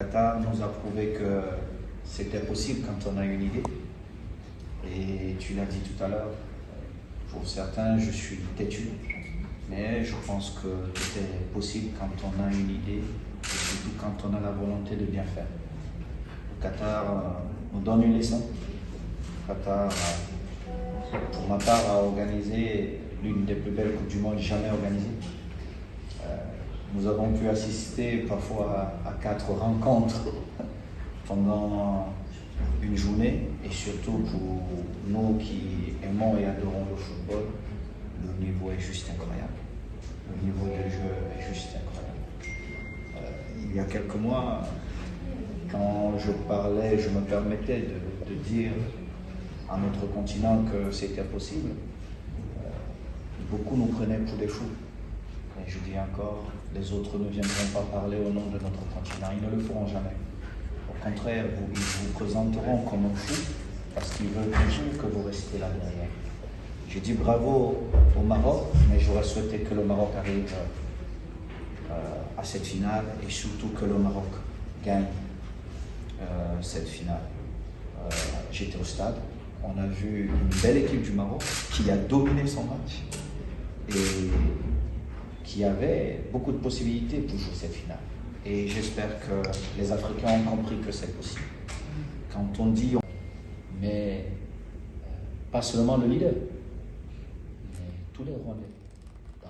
Qatar nous a prouvé que c'était possible quand on a une idée. Et tu l'as dit tout à l'heure, pour certains, je suis têtu, mais je pense que tout est possible quand on a une idée et surtout quand on a la volonté de bien faire. Le Qatar nous donne une leçon. Le Qatar, pour ma part, a organisé l'une des plus belles Coupes du Monde jamais organisées. Nous avons pu assister parfois à 4 rencontres pendant une journée, et surtout pour nous qui aimons et adorons le football, le niveau est juste incroyable. Le niveau de jeu est juste incroyable. Il y a quelques mois, quand je parlais, je me permettais de dire à notre continent que c'était possible, beaucoup nous prenaient pour des fous. Et je dis encore, les autres ne viendront pas parler au nom de notre continent, ils ne le feront jamais. Au contraire, ils vous présenteront comme un fou parce qu'ils veulent toujours que vous restiez là derrière. Je dis bravo au Maroc, mais j'aurais souhaité que le Maroc arrive à cette finale et surtout que le Maroc gagne cette finale. J'étais au stade, on a vu une belle équipe du Maroc qui a dominé son match et qui avait beaucoup de possibilités pour jouer cette finale. Et j'espère que les Africains ont compris que c'est possible. Quand on dit, mais pas seulement le leader, mais tous les Rwandais. Dans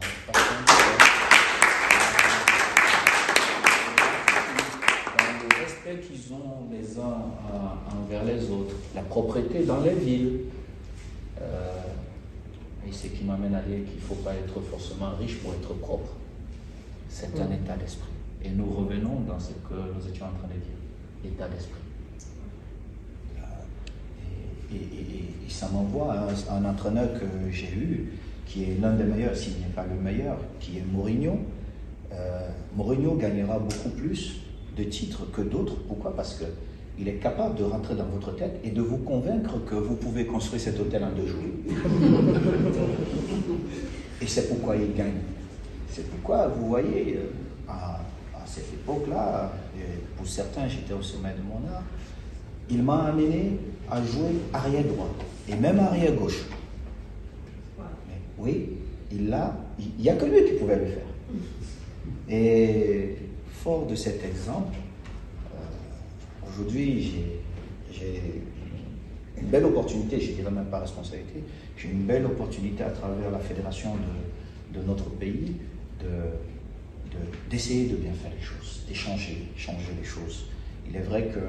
le respect qu'ils ont les uns envers les autres, la propreté dans les villes. Et c'est qui m'amène à dire qu'il ne faut pas être forcément riche pour être propre. C'est un état d'esprit. Et nous revenons dans ce que nous étions en train de dire, l'état d'esprit. Et ça m'envoie à un entraîneur que j'ai eu, qui est l'un des meilleurs, s'il n'est pas le meilleur, qui est Mourinho. Mourinho gagnera beaucoup plus de titres que d'autres. Pourquoi? Parce qu'il est capable de rentrer dans votre tête et de vous convaincre que vous pouvez construire cet hôtel en 2 jours. Et c'est pourquoi il gagne. C'est pourquoi, vous voyez, à cette époque-là, pour certains, j'étais au sommet de mon art, il m'a amené à jouer arrière droit et même arrière gauche. Mais oui, il n'y a que lui qui pouvait le faire. Et fort de cet exemple, aujourd'hui, j'ai une belle opportunité, je ne dirais même pas responsabilité, j'ai une belle opportunité à travers la fédération de notre pays d'essayer de bien faire les choses, changer les choses. Il est vrai que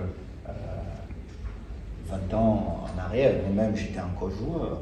20 ans en arrière, moi-même j'étais encore joueur,